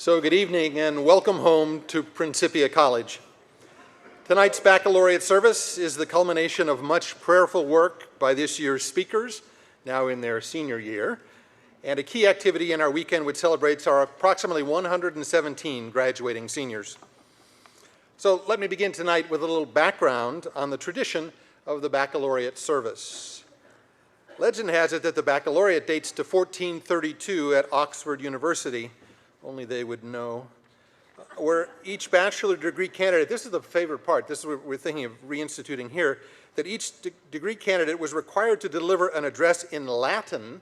So good evening and welcome home to Principia College. Tonight's baccalaureate service is the culmination of much prayerful work by this year's speakers, now in their senior year, and a key activity in our weekend which celebrates our approximately 117 graduating seniors. So let me begin tonight with a little background on the tradition of the baccalaureate service. Legend has it that the baccalaureate dates to 1432 at Oxford University. Only they would know, where each bachelor degree candidate, this is the favorite part, this is what we're thinking of reinstituting here, that each degree candidate was required to deliver an address in Latin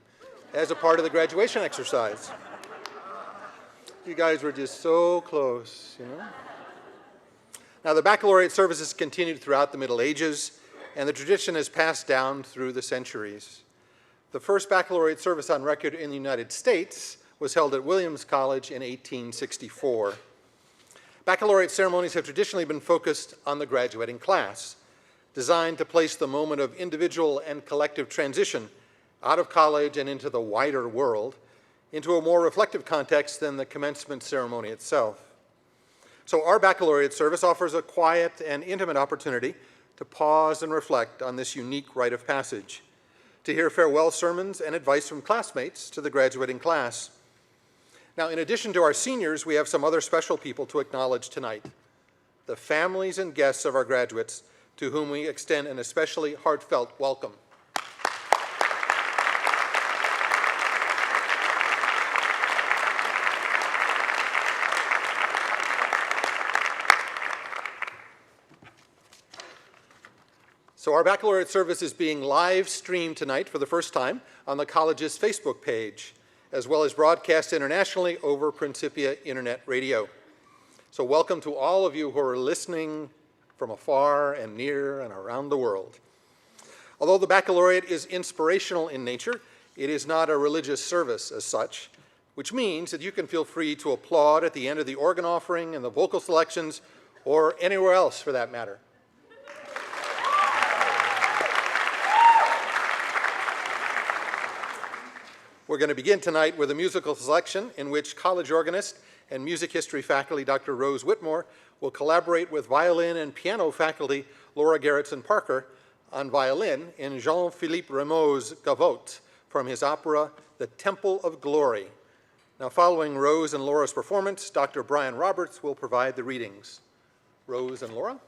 as a part of the graduation exercise. You guys were just so close, you know? Now the baccalaureate services continued throughout the Middle Ages, and the tradition has passed down through the centuries. The first baccalaureate service on record in the United States was held at Williams College in 1864. Baccalaureate ceremonies have traditionally been focused on the graduating class, designed to place the moment of individual and collective transition out of college and into the wider world into a more reflective context than the commencement ceremony itself. So our baccalaureate service offers a quiet and intimate opportunity to pause and reflect on this unique rite of passage, to hear farewell sermons and advice from classmates to the graduating class. Now, in addition to our seniors, we have some other special people to acknowledge tonight, the families and guests of our graduates, to whom we extend an especially heartfelt welcome. So our baccalaureate service is being live streamed tonight for the first time on the college's Facebook page, as well as broadcast internationally over Principia Internet Radio. So welcome to all of you who are listening from afar and near and around the world. Although the baccalaureate is inspirational in nature, it is not a religious service as such, which means that you can feel free to applaud at the end of the organ offering and the vocal selections, or anywhere else for that matter. We're going to begin tonight with a musical selection in which college organist and music history faculty Dr. Rose Whitmore will collaborate with violin and piano faculty Laura Gerritsen-Parker on violin in Jean-Philippe Rameau's Gavotte from his opera The Temple of Glory. Now following Rose and Laura's performance, Dr. Brian Roberts will provide the readings. Rose and Laura.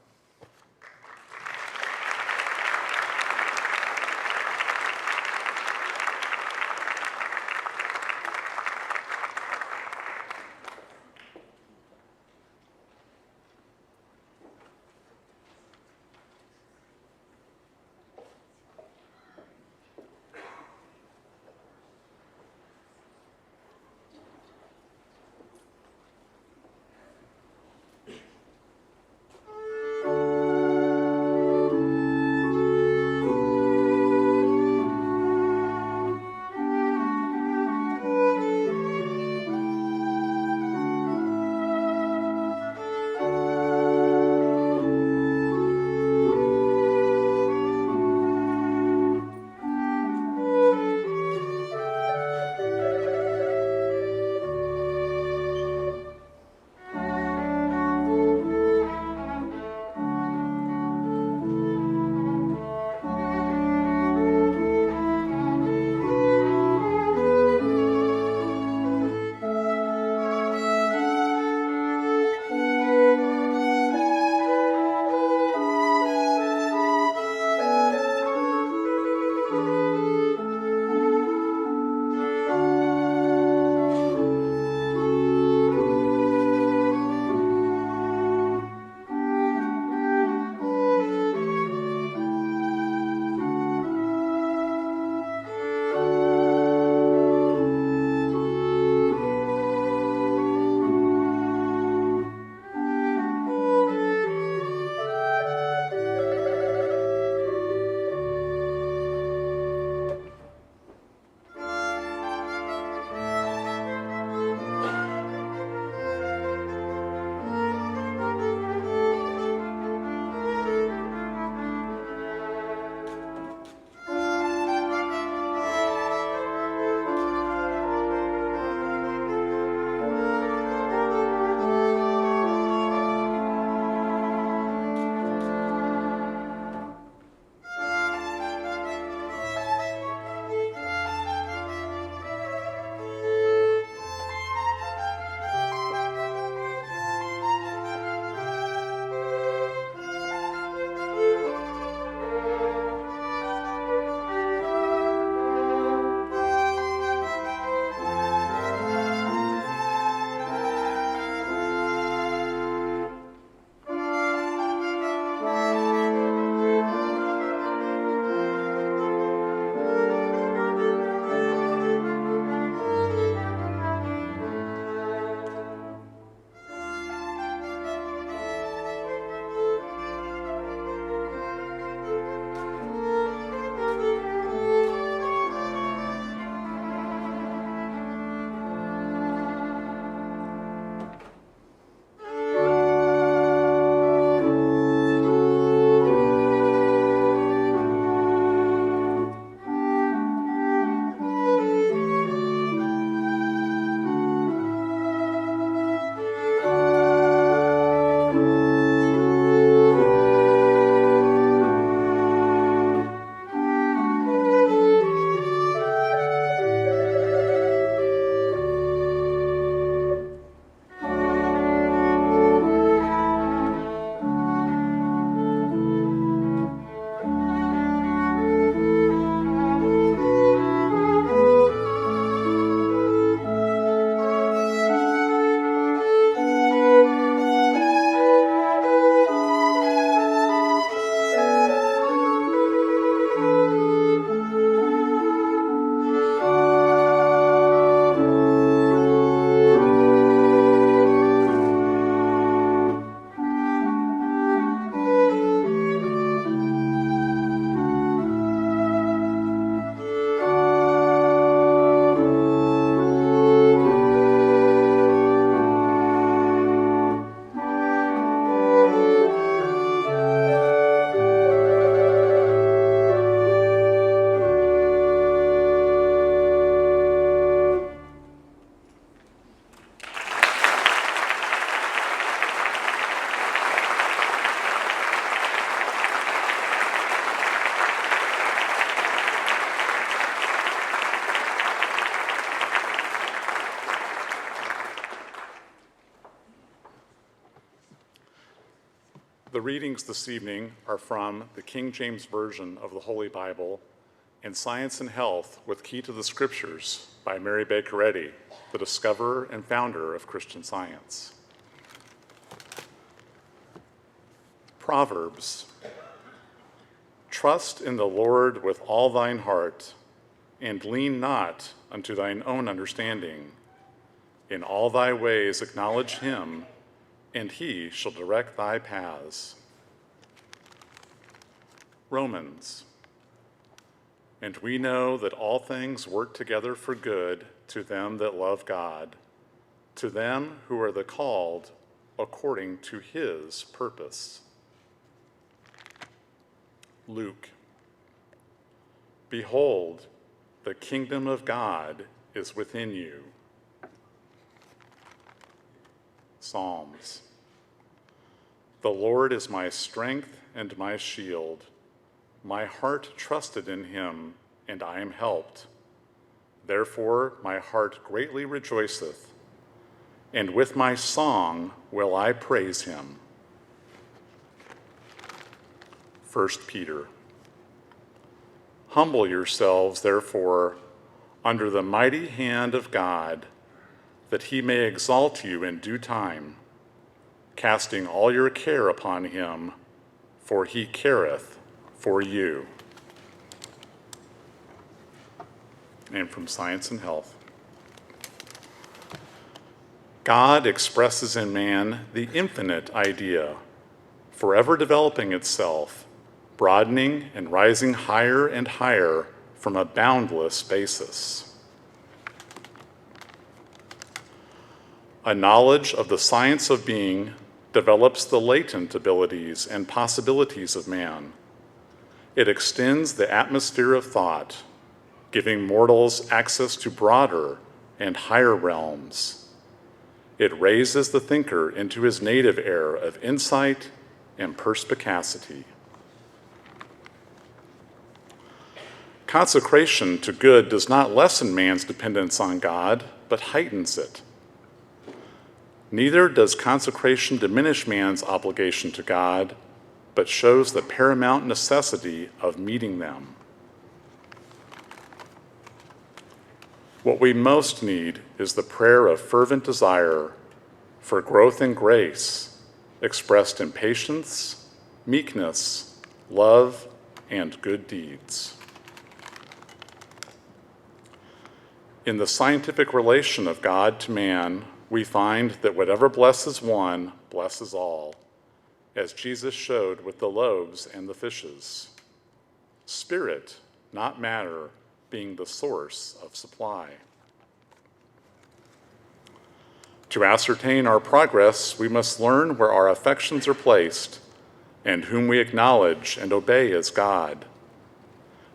The readings this evening are from the King James Version of the Holy Bible and Science and Health with Key to the Scriptures by Mary Baccalaureate, the discoverer and founder of Christian Science. Proverbs. Trust in the Lord with all thine heart, and lean not unto thine own understanding. In all thy ways acknowledge him, and he shall direct thy paths. Romans. And we know that all things work together for good to them that love God, to them who are the called according to his purpose. Luke. Behold, the kingdom of God is within you. Psalms. The Lord is my strength and my shield. My heart trusted in him, and I am helped. Therefore my heart greatly rejoiceth, and with my song will I praise him. 1 Peter. Humble yourselves, therefore, under the mighty hand of God, that he may exalt you in due time, casting all your care upon him, for he careth for you. And from Science and Health. God expresses in man the infinite idea, forever developing itself, broadening and rising higher and higher from a boundless basis. A knowledge of the science of being develops the latent abilities and possibilities of man. It extends the atmosphere of thought, giving mortals access to broader and higher realms. It raises the thinker into his native air of insight and perspicacity. Consecration to good does not lessen man's dependence on God, but heightens it. Neither does consecration diminish man's obligation to God, but shows the paramount necessity of meeting them. What we most need is the prayer of fervent desire for growth in grace, expressed in patience, meekness, love, and good deeds. In the scientific relation of God to man, we find that whatever blesses one blesses all, as Jesus showed with the loaves and the fishes. Spirit, not matter, being the source of supply. To ascertain our progress, we must learn where our affections are placed and whom we acknowledge and obey as God.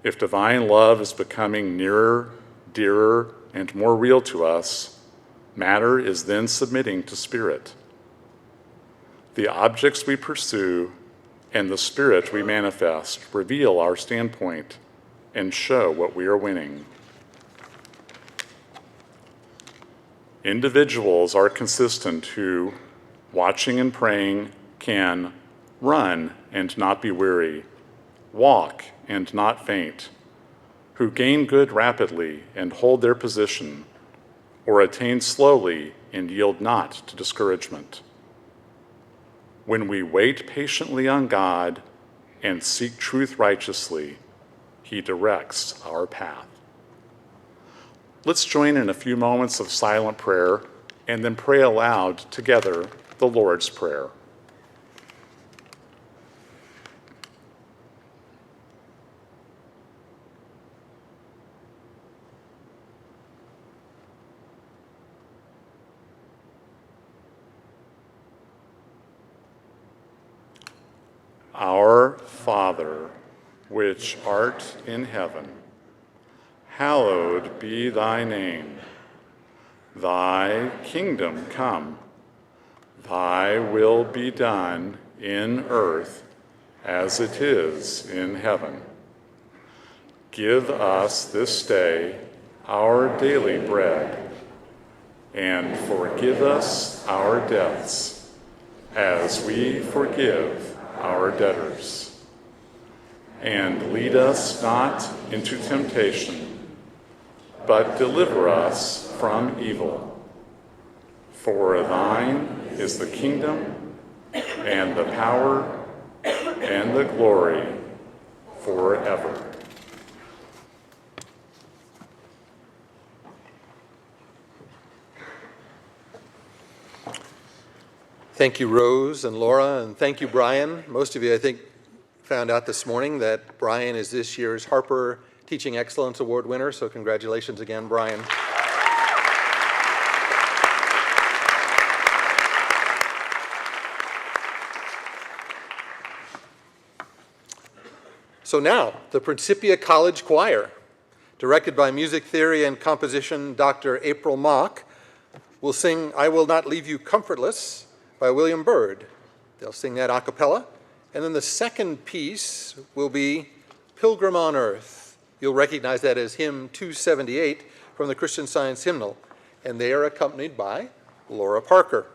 If divine love is becoming nearer, dearer, and more real to us, matter is then submitting to spirit. The objects we pursue and the spirit we manifest reveal our standpoint and show what we are winning. Individuals are consistent who, watching and praying, can run and not be weary, walk and not faint, who gain good rapidly and hold their position, or attain slowly and yield not to discouragement. When we wait patiently on God and seek truth righteously, he directs our path. Let's join in a few moments of silent prayer and then pray aloud together the Lord's Prayer. Our Father, which art in heaven, hallowed be thy name. Thy kingdom come, thy will be done in earth as it is in heaven. Give us this day our daily bread, and forgive us our debts, as we forgive our debtors. And lead us not into temptation, but deliver us from evil. For thine is the kingdom, and the power, and the glory, forever. Thank you, Rose and Laura, and thank you, Brian. Most of you, I think, found out this morning that Brian is this year's Harper Teaching Excellence Award winner, so congratulations again, Brian. So now, the Principia College Choir, directed by music theory and composition Dr. April Mock, will sing I Will Not Leave You Comfortless by William Byrd. They'll sing that a cappella. And then the second piece will be Pilgrim on Earth. You'll recognize that as hymn 278 from the Christian Science Hymnal. And they are accompanied by Laura Parker.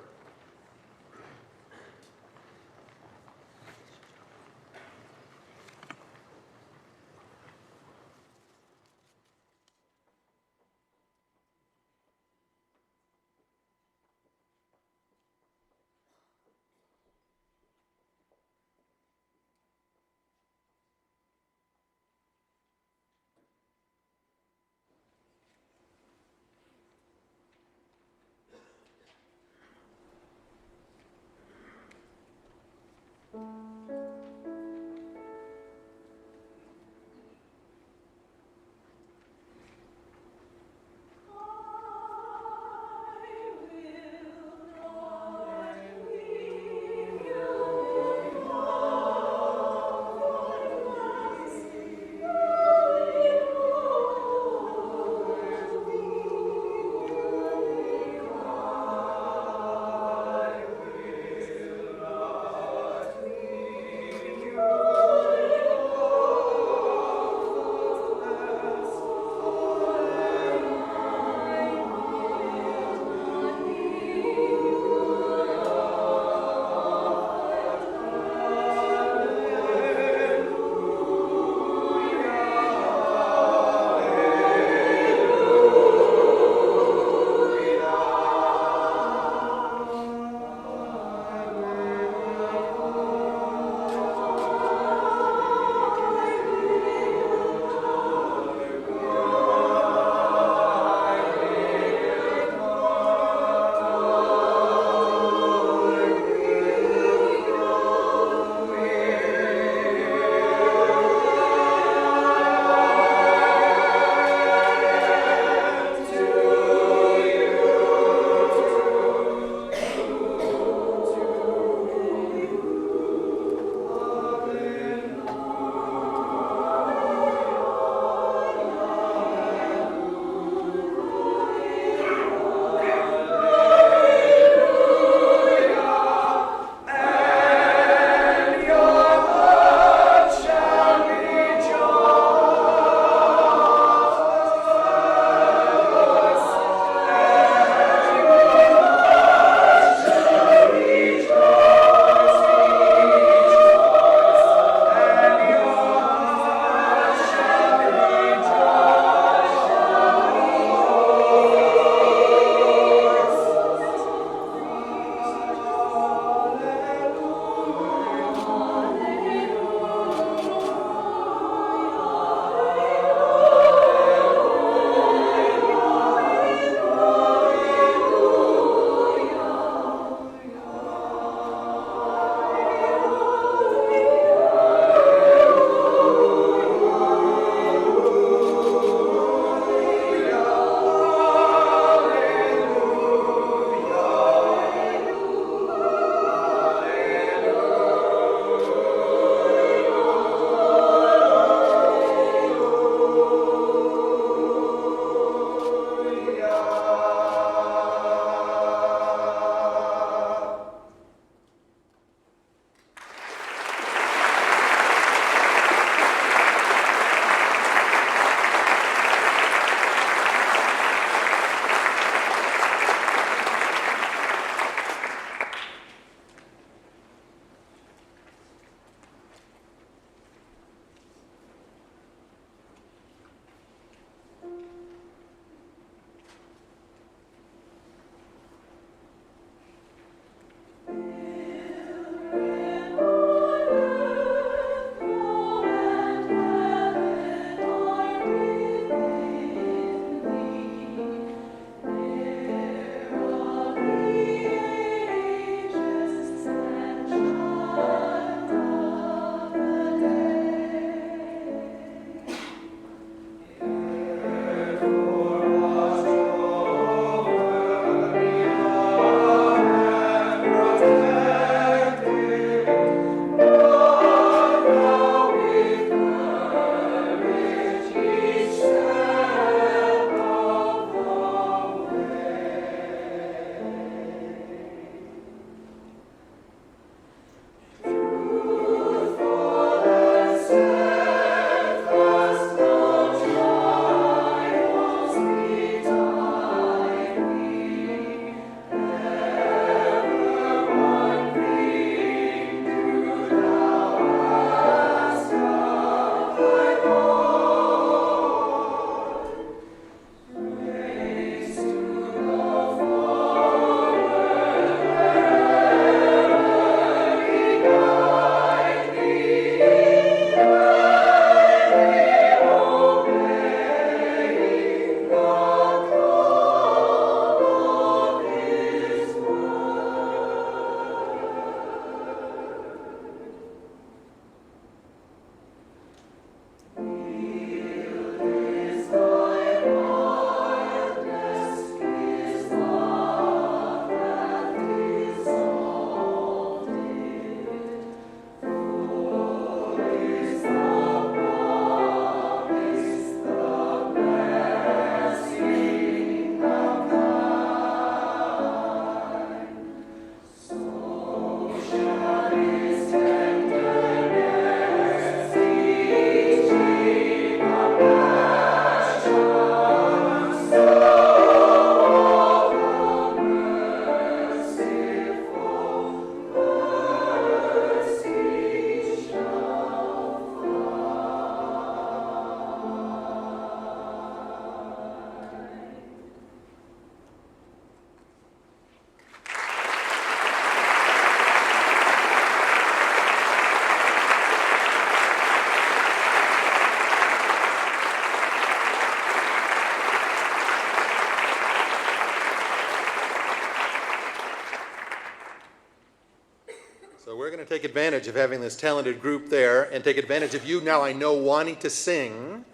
take advantage of having this talented group there and take advantage of you now I know wanting to sing.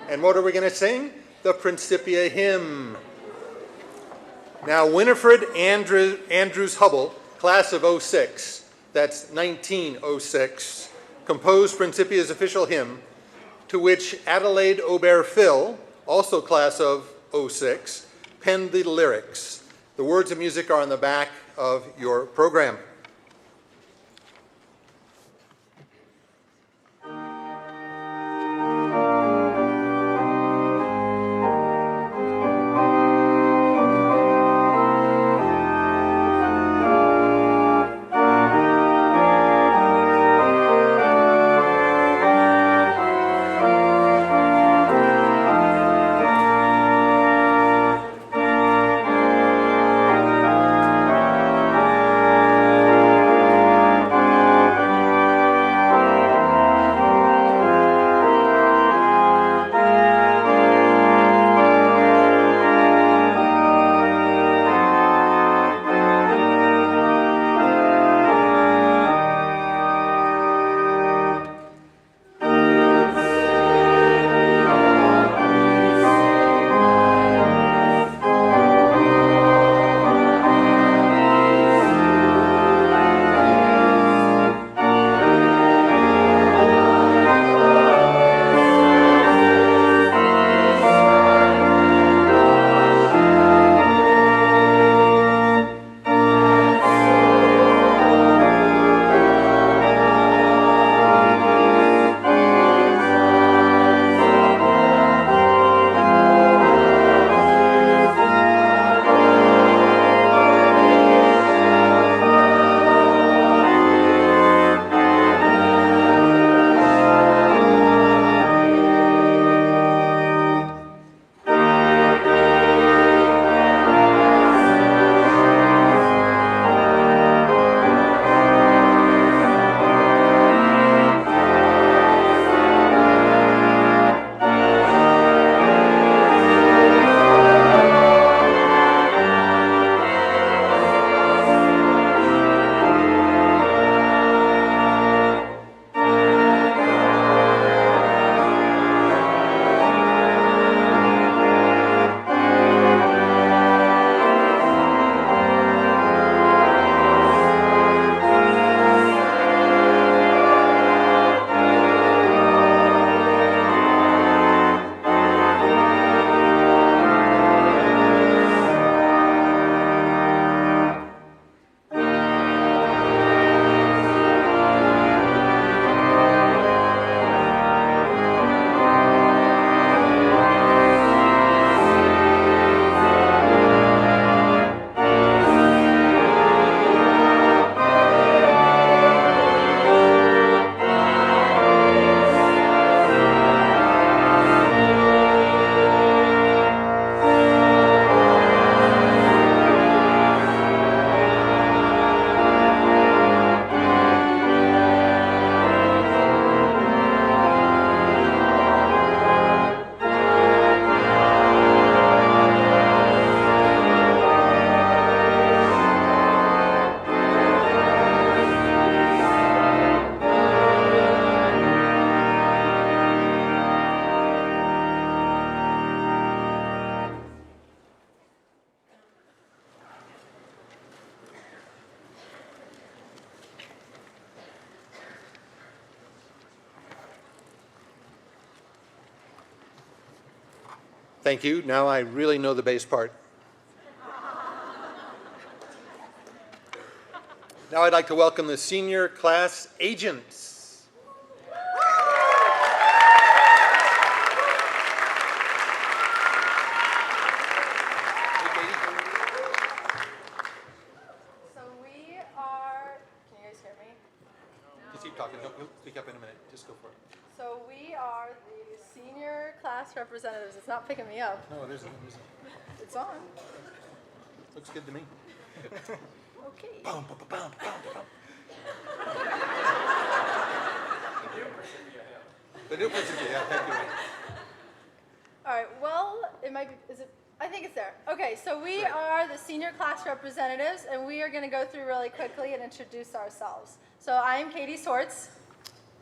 And what are we going to sing? The Principia hymn. Now, Winifred Andrews Hubble, class of '06, that's 1906, composed Principia's official hymn, to which Adelaide Aubert-Phil, also class of '06, penned the lyrics. The words and music are on the back of your program. Thank you. Now I really know the bass part. Now I'd like to welcome the senior class agents. So we are, can you guys hear me? Just keep talking. Don't speak up in a minute. Just go for it. So we are the senior class representatives. It's not picking me up. No, it isn't. It isn't. It's on. Looks good to me. Okay. Bum, bum, bum, bum, bum, bum. The new Principia, yeah, thank you. All right, well, it might be, is it, I think it's there. Okay, so we are the senior class representatives, and we are going to go through really quickly and introduce ourselves. So I am Katie Swartz.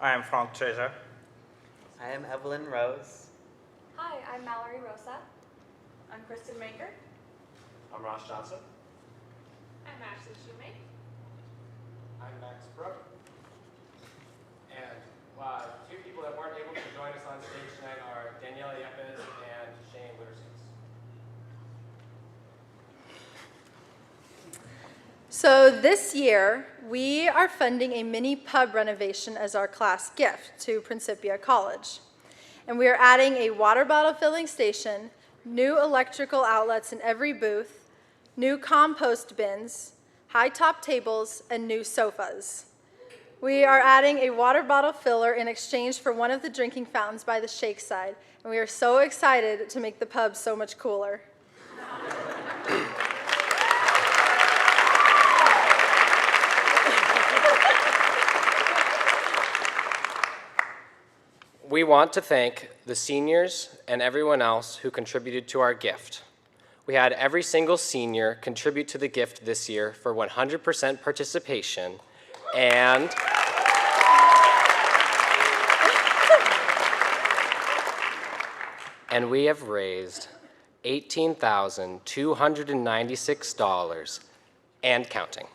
I am Frank Treasure. I am Evelyn Rose. Hi, I'm Mallory Rosa. I'm Kristen Maker. I'm Ross Johnson. I'm Ashley Shoemake. I'm Max Brook. And two people that weren't able to join us on stage tonight are Daniela Yepes and Shane Wittersons. So this year, we are funding a mini pub renovation as our class gift to Principia College. And we are adding a water bottle filling station, new electrical outlets in every booth, new compost bins, high top tables, and new sofas. We are adding a water bottle filler in exchange for one of the drinking fountains by the shake side, and we are so excited to make the pub so much cooler. We want to thank the seniors and everyone else who contributed to our gift. We had every single senior contribute to the gift this year for 100% participation, and we have raised $18,296 and counting.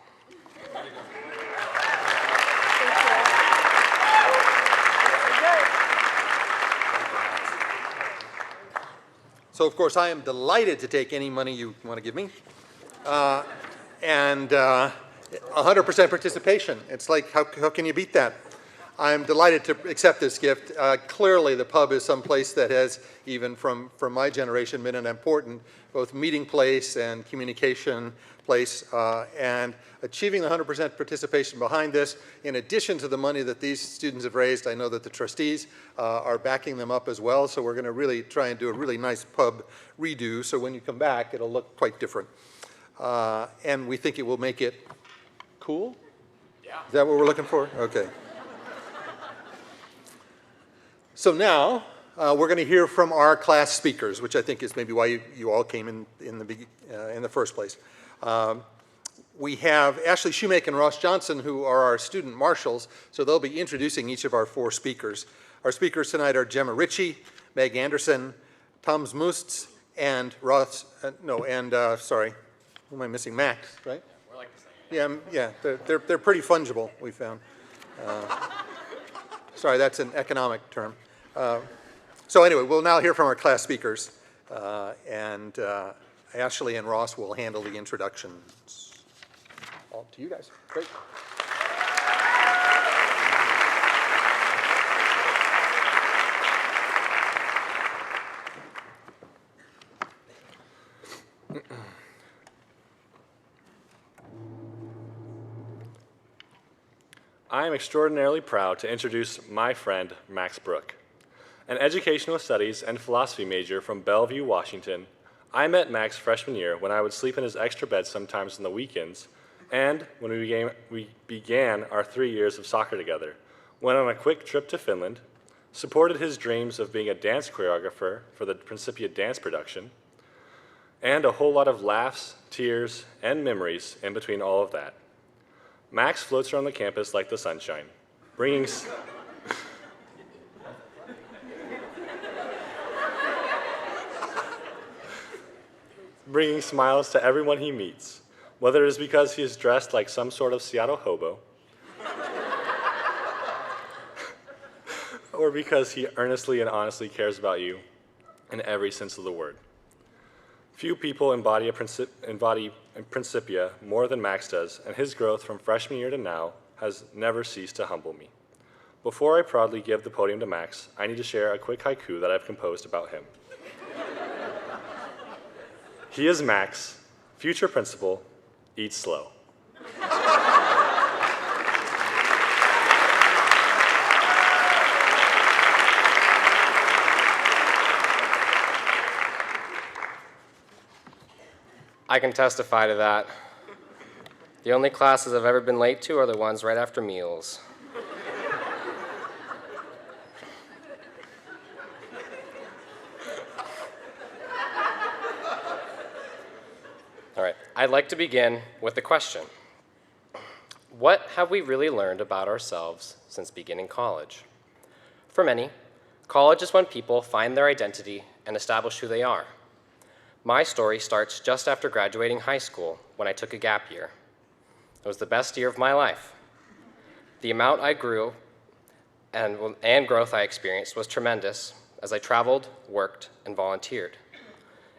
So, of course, I am delighted to take any money you want to give me. And 100% participation. It's like, how can you beat that? I'm delighted to accept this gift. Clearly, the pub is someplace that has, even from my generation, been an important both meeting place and communication place. And achieving the 100% participation behind this, in addition to the money that these students have raised, I know that the trustees are backing them up as well. So we're going to really try and do a really nice pub redo. So when you come back, it'll look quite different. And we think it will make it cool? Yeah. Is that what we're looking for? Okay. So now, we're going to hear from our class speakers, which I think is maybe why you all came in the first place. We have Ashley Shoemake and Ross Johnson, who are our student marshals, so they'll be introducing each of our four speakers. Our speakers tonight are Gemma Ritchie, Meg Anderson, Tom Zmustz, and sorry, who am I missing? Max, right? We're like the same. Yeah, they're pretty fungible, we found. Sorry, that's an economic term. So anyway, we'll now hear from our class speakers, and Ashley and Ross will handle the introductions. All to you guys. Great. I am extraordinarily proud to introduce my friend, Max Brook. An educational studies and philosophy major from Bellevue, Washington, I met Max freshman year when I would sleep in his extra bed sometimes on the weekends, and when we began our 3 years of soccer together, went on a quick trip to Finland, supported his dreams of being a dance choreographer for the Principia dance production, and a whole lot of laughs, tears, and memories in between all of that. Max floats around the campus like the sunshine, bringing smiles to everyone he meets, whether it is because he is dressed like some sort of Seattle hobo, or because he earnestly and honestly cares about you in every sense of the word. Few people embody Principia more than Max does, and his growth from freshman year to now has never ceased to humble me. Before I proudly give the podium to Max, I need to share a quick haiku that I've composed about him. He is Max, future principal, eats slow. I can testify to that. The only classes I've ever been late to are the ones right after meals. I'd like to begin with a question. What have we really learned about ourselves since beginning college? For many, college is when people find their identity and establish who they are. My story starts just after graduating high school when I took a gap year. It was the best year of my life. The amount I grew and growth I experienced was tremendous as I traveled, worked, and volunteered.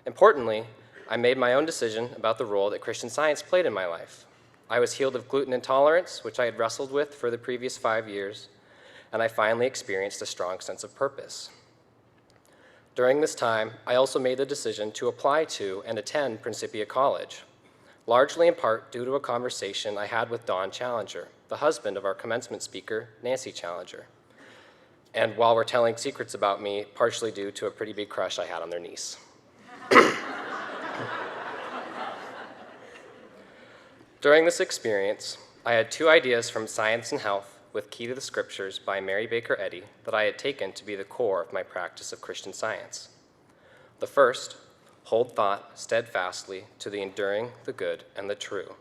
Importantly, I made my own decision about the role that Christian Science played in my life. I was healed of gluten intolerance, which I had wrestled with for the previous 5 years, and I finally experienced a strong sense of purpose. During this time, I also made the decision to apply to and attend Principia College, largely in part due to a conversation I had with Don Challenger, the husband of our commencement speaker, Nancy Challenger. And while we're telling secrets about me, partially due to a pretty big crush I had on their niece. During this experience, I had 2 ideas from Science and Health with Key to the Scriptures by Mary Baker Eddy that I had taken to be the core of my practice of Christian Science. The first, hold thought steadfastly to the enduring, the good, and the true,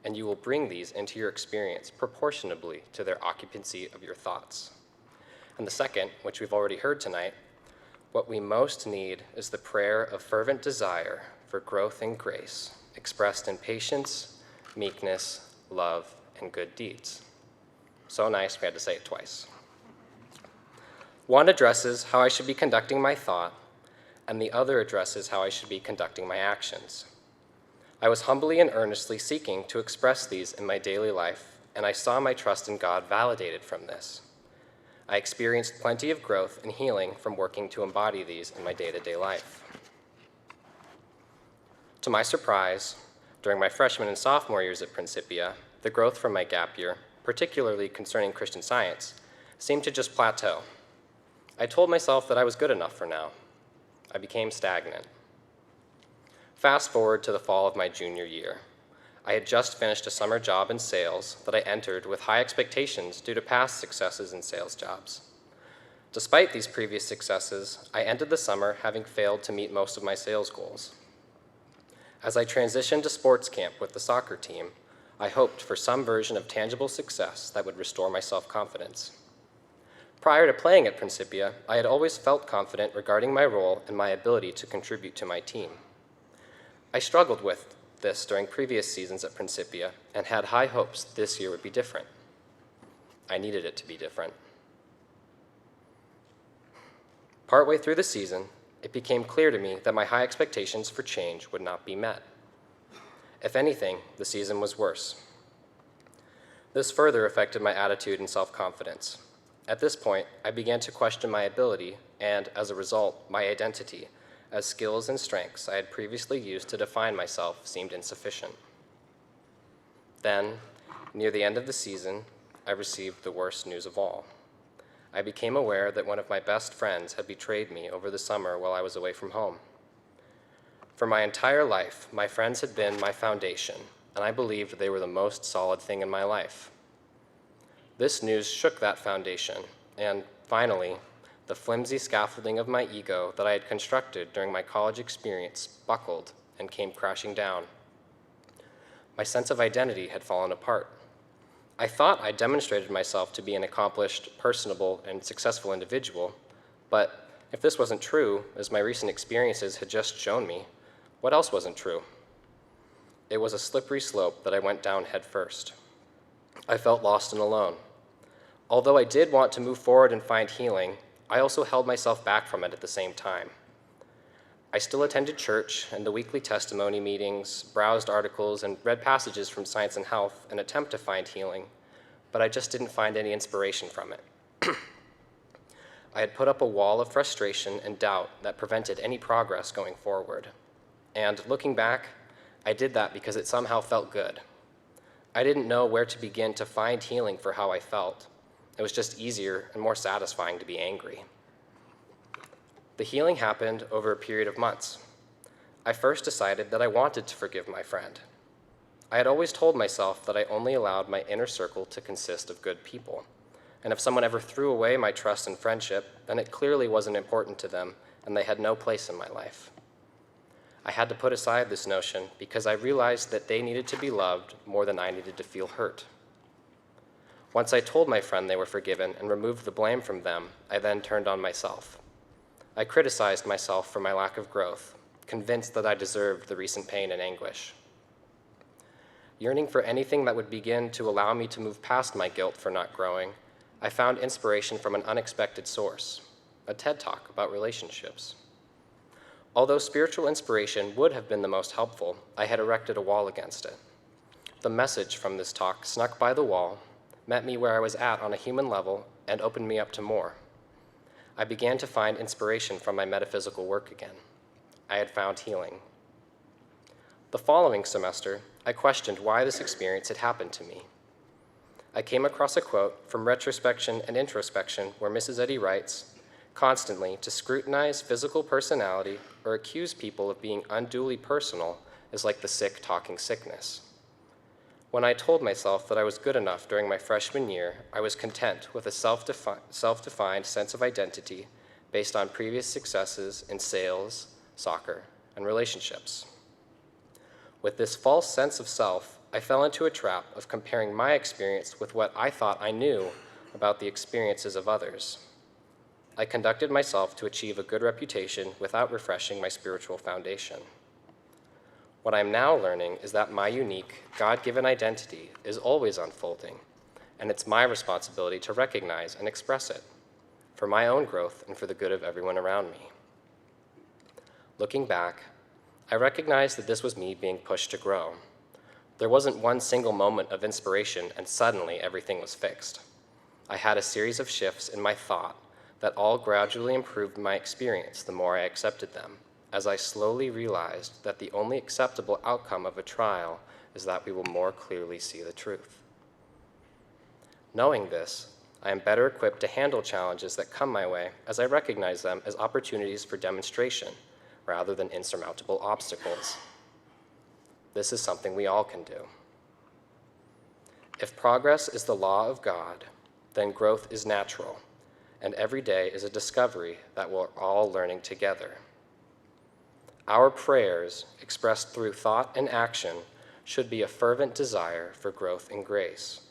and you will bring these into your experience proportionably to their occupancy of your thoughts. And the second, which we've already heard tonight, what we most need is the prayer of fervent desire for growth in grace, expressed in patience, meekness, love, and good deeds. So nice, we had to say it twice. One addresses how I should be conducting my thought, and the other addresses how I should be conducting my actions. I was humbly and earnestly seeking to express these in my daily life, and I saw my trust in God validated from this. I experienced plenty of growth and healing from working to embody these in my day-to-day life. To my surprise, during my freshman and sophomore years at Principia, the growth from my gap year, particularly concerning Christian Science, seemed to just plateau. I told myself that I was good enough for now. I became stagnant. Fast forward to the fall of my junior year. I had just finished a summer job in sales that I entered with high expectations due to past successes in sales jobs. Despite these previous successes, I ended the summer having failed to meet most of my sales goals. As I transitioned to sports camp with the soccer team, I hoped for some version of tangible success that would restore my self-confidence. Prior to playing at Principia, I had always felt confident regarding my role and my ability to contribute to my team. I struggled with this during previous seasons at Principia and had high hopes this year would be different. I needed it to be different. Partway through the season, it became clear to me that my high expectations for change would not be met. If anything, the season was worse. This further affected my attitude and self-confidence. At this point, I began to question my ability and, as a result, my identity, as skills and strengths I had previously used to define myself seemed insufficient. Then, near the end of the season, I received the worst news of all. I became aware that one of my best friends had betrayed me over the summer while I was away from home. For my entire life, my friends had been my foundation, and I believed they were the most solid thing in my life. This news shook that foundation, and finally, the flimsy scaffolding of my ego that I had constructed during my college experience buckled and came crashing down. My sense of identity had fallen apart. I thought I demonstrated myself to be an accomplished, personable, and successful individual, but if this wasn't true, as my recent experiences had just shown me, what else wasn't true? It was a slippery slope that I went down head first. I felt lost and alone. Although I did want to move forward and find healing, I also held myself back from it at the same time. I still attended church and the weekly testimony meetings, browsed articles, and read passages from Science and Health in an attempt to find healing, but I just didn't find any inspiration from it. I had put up a wall of frustration and doubt that prevented any progress going forward. And looking back, I did that because it somehow felt good. I didn't know where to begin to find healing for how I felt. It was just easier and more satisfying to be angry. The healing happened over a period of months. I first decided that I wanted to forgive my friend. I had always told myself that I only allowed my inner circle to consist of good people. And if someone ever threw away my trust and friendship, then it clearly wasn't important to them, and they had no place in my life. I had to put aside this notion because I realized that they needed to be loved more than I needed to feel hurt. Once I told my friend they were forgiven and removed the blame from them, I then turned on myself. I criticized myself for my lack of growth, convinced that I deserved the recent pain and anguish. Yearning for anything that would begin to allow me to move past my guilt for not growing, I found inspiration from an unexpected source, a TED Talk about relationships. Although spiritual inspiration would have been the most helpful, I had erected a wall against it. The message from this talk snuck by the wall, met me where I was at on a human level, and opened me up to more. I began to find inspiration from my metaphysical work again. I had found healing. The following semester, I questioned why this experience had happened to me. I came across a quote from Retrospection and Introspection where Mrs. Eddy writes, "Constantly, to scrutinize physical personality or accuse people of being unduly personal is like the sick talking sickness." When I told myself that I was good enough during my freshman year, I was content with a self-defined sense of identity based on previous successes in sales, soccer, and relationships. With this false sense of self, I fell into a trap of comparing my experience with what I thought I knew about the experiences of others. I conducted myself to achieve a good reputation without refreshing my spiritual foundation. What I'm now learning is that my unique, God-given identity is always unfolding, and it's my responsibility to recognize and express it, for my own growth and for the good of everyone around me. Looking back, I recognize that this was me being pushed to grow. There wasn't one single moment of inspiration and suddenly everything was fixed. I had a series of shifts in my thought that all gradually improved my experience the more I accepted them, as I slowly realized that the only acceptable outcome of a trial is that we will more clearly see the truth. Knowing this, I am better equipped to handle challenges that come my way as I recognize them as opportunities for demonstration rather than insurmountable obstacles. This is something we all can do. If progress is the law of God, then growth is natural, and every day is a discovery that we're all learning together. Our prayers, expressed through thought and action, should be a fervent desire for growth in grace,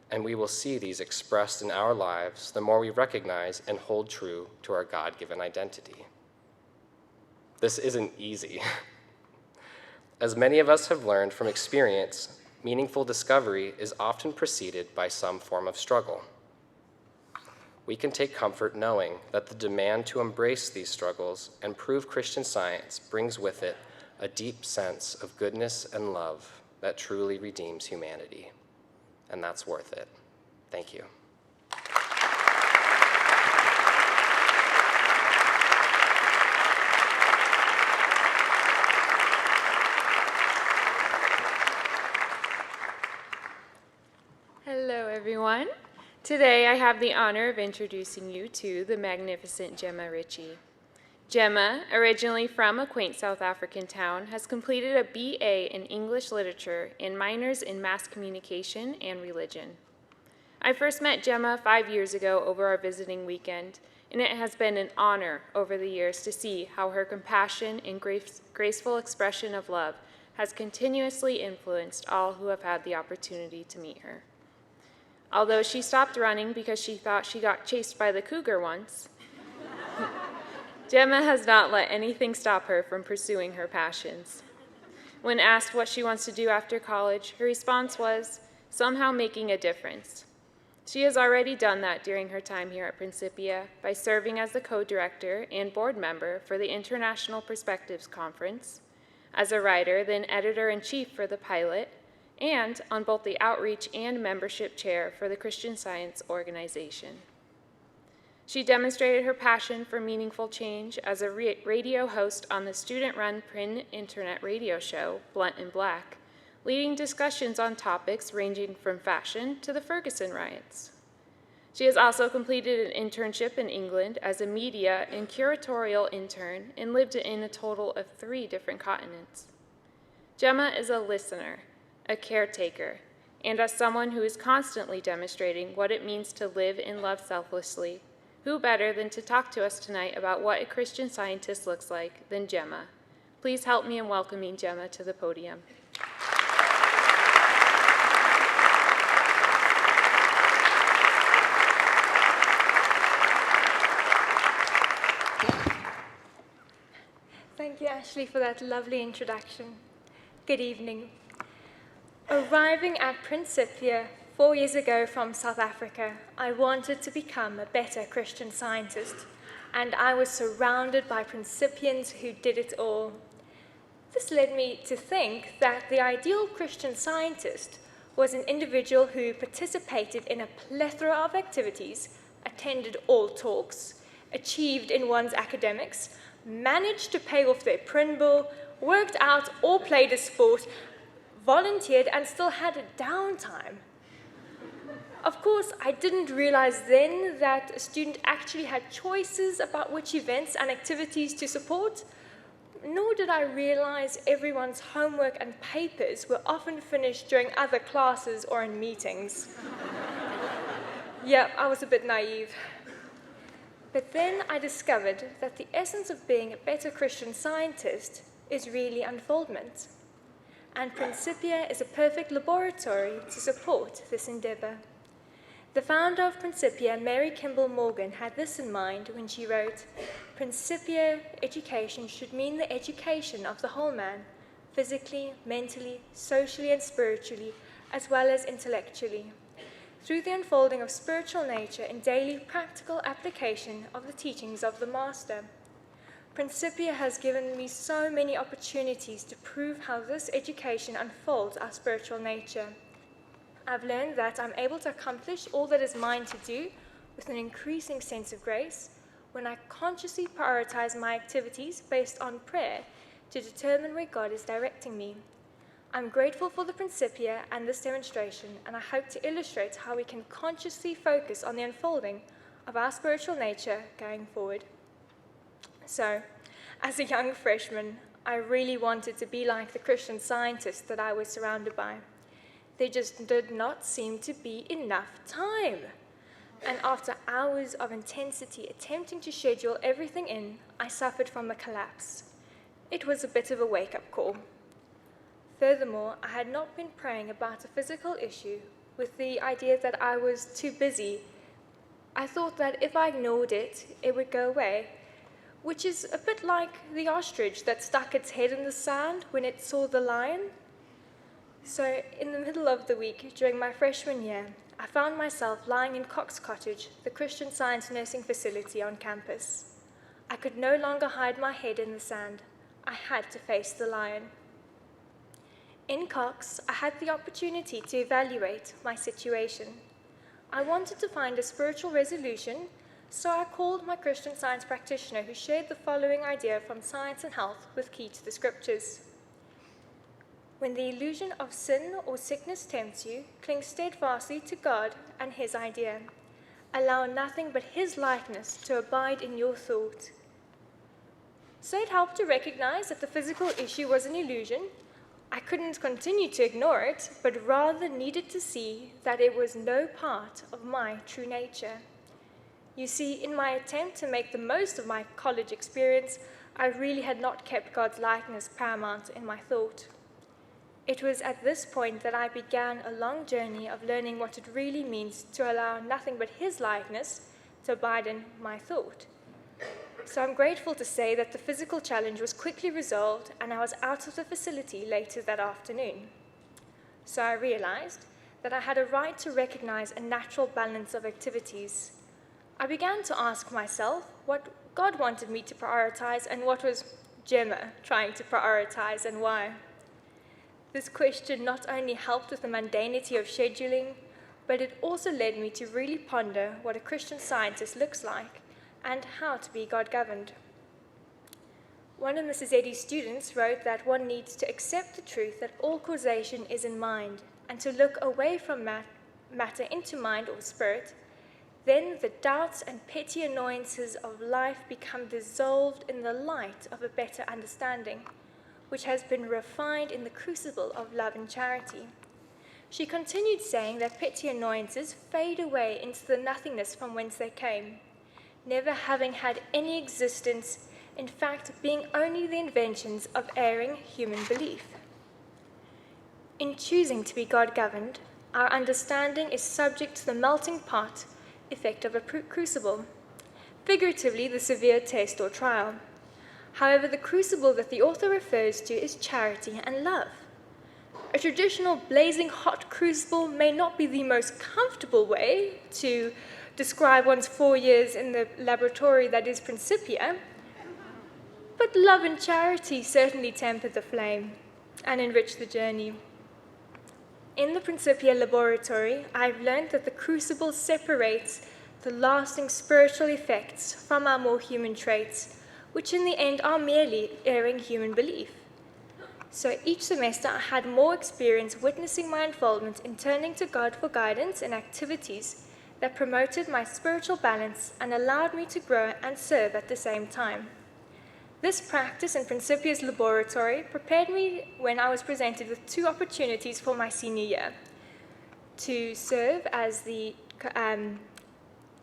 and we will see these expressed in our lives the more we recognize and hold true to our God-given identity. This isn't easy. As many of us have learned from experience, meaningful discovery is often preceded by some form of struggle. We can take comfort knowing that the demand to embrace these struggles and prove Christian Science brings with it a deep sense of goodness and love that truly redeems humanity. And that's worth it. Thank you. Hello, everyone. Today, I have the honor of introducing you to the magnificent Gemma Ritchie. Gemma, originally from a quaint South African town, has completed a BA in English Literature and minors in Mass Communication and Religion. I first met Gemma 5 years ago over our visiting weekend, and it has been an honor over the years to see how her compassion and graceful expression of love has continuously influenced all who have had the opportunity to meet her. Although she stopped running because she thought she got chased by the cougar once, Gemma has not let anything stop her from pursuing her passions. When asked what she wants to do after college, her response was, somehow making a difference. She has already done that during her time here at Principia by serving as the co-director and board member for the International Perspectives Conference, as a writer, then editor-in-chief for the Pilot, and on both the outreach and membership chair for the Christian Science organization. She demonstrated her passion for meaningful change as a radio host on the student-run print internet radio show, Blunt and Black, leading discussions on topics ranging from fashion to the Ferguson riots. She has also completed an internship in England as a media and curatorial intern and lived in a total of 3 different continents. Gemma is a listener, a caretaker, and as someone who is constantly demonstrating what it means to live and love selflessly, who better than to talk to us tonight about what a Christian Scientist looks like than Gemma? Please help me in welcoming Gemma to the podium. Thank you, Ashley, for that lovely introduction. Good evening. Arriving at Principia 4 years ago from South Africa, I wanted to become a better Christian Scientist, and I was surrounded by Principians who did it all. This led me to think that the ideal Christian Scientist was an individual who participated in a plethora of activities, attended all talks, achieved in one's academics, managed to pay off their print bill, worked out or played a sport, volunteered, and still had a downtime. Of course, I didn't realize then that a student actually had choices about which events and activities to support, nor did I realize everyone's homework and papers were often finished during other classes or in meetings. Yeah, I was a bit naive. But then I discovered that the essence of being a better Christian Scientist is really unfoldment. And Principia is a perfect laboratory to support this endeavor. The founder of Principia, Mary Kimball Morgan, had this in mind when she wrote, "Principia education should mean the education of the whole man, physically, mentally, socially, and spiritually, as well as intellectually, through the unfolding of spiritual nature in daily practical application of the teachings of the Master." Principia has given me so many opportunities to prove how this education unfolds our spiritual nature. I've learned that I'm able to accomplish all that is mine to do with an increasing sense of grace when I consciously prioritize my activities based on prayer to determine where God is directing me. I'm grateful for the Principia and this demonstration, and I hope to illustrate how we can consciously focus on the unfolding of our spiritual nature going forward. So, as a young freshman, I really wanted to be like the Christian Scientist that I was surrounded by. There just did not seem to be enough time. And after hours of intensity attempting to schedule everything in, I suffered from a collapse. It was a bit of a wake-up call. Furthermore, I had not been praying about a physical issue with the idea that I was too busy. I thought that if I ignored it, it would go away, which is a bit like the ostrich that stuck its head in the sand when it saw the lion. So, in the middle of the week during my freshman year, I found myself lying in Cox Cottage, the Christian Science nursing facility on campus. I could no longer hide my head in the sand. I had to face the lion. In Cox, I had the opportunity to evaluate my situation. I wanted to find a spiritual resolution, so I called my Christian Science practitioner who shared the following idea from Science and Health with Key to the Scriptures. When the illusion of sin or sickness tempts you, cling steadfastly to God and His idea. Allow nothing but His likeness to abide in your thought. So it helped to recognize that the physical issue was an illusion. I couldn't continue to ignore it, but rather needed to see that it was no part of my true nature. You see, in my attempt to make the most of my college experience, I really had not kept God's likeness paramount in my thought. It was at this point that I began a long journey of learning what it really means to allow nothing but His likeness to abide in my thought. So I'm grateful to say that the physical challenge was quickly resolved and I was out of the facility later that afternoon. So I realized that I had a right to recognize a natural balance of activities. I began to ask myself what God wanted me to prioritize and what was Gemma trying to prioritize and why. This question not only helped with the mundanity of scheduling, but it also led me to really ponder what a Christian Scientist looks like and how to be God-governed. One of Mrs. Eddy's students wrote that one needs to accept the truth that all causation is in mind and to look away from matter into mind or spirit. Then the doubts and petty annoyances of life become dissolved in the light of a better understanding, which has been refined in the crucible of love and charity. She continued saying that petty annoyances fade away into the nothingness from whence they came. Never having had any existence, in fact being only the inventions of erring human belief. In choosing to be God-governed, our understanding is subject to the melting pot effect of a crucible, figuratively the severe test or trial. However, the crucible that the author refers to is charity and love. A traditional blazing hot crucible may not be the most comfortable way to describe one's 4 years in the laboratory that is Principia, but love and charity certainly temper the flame and enrich the journey. In the Principia laboratory, I've learned that the crucible separates the lasting spiritual effects from our more human traits, which in the end are merely erring human belief. So each semester I had more experience witnessing my unfoldment in turning to God for guidance in activities that promoted my spiritual balance and allowed me to grow and serve at the same time. This practice in Principia's laboratory prepared me when I was presented with 2 opportunities for my senior year: to serve as the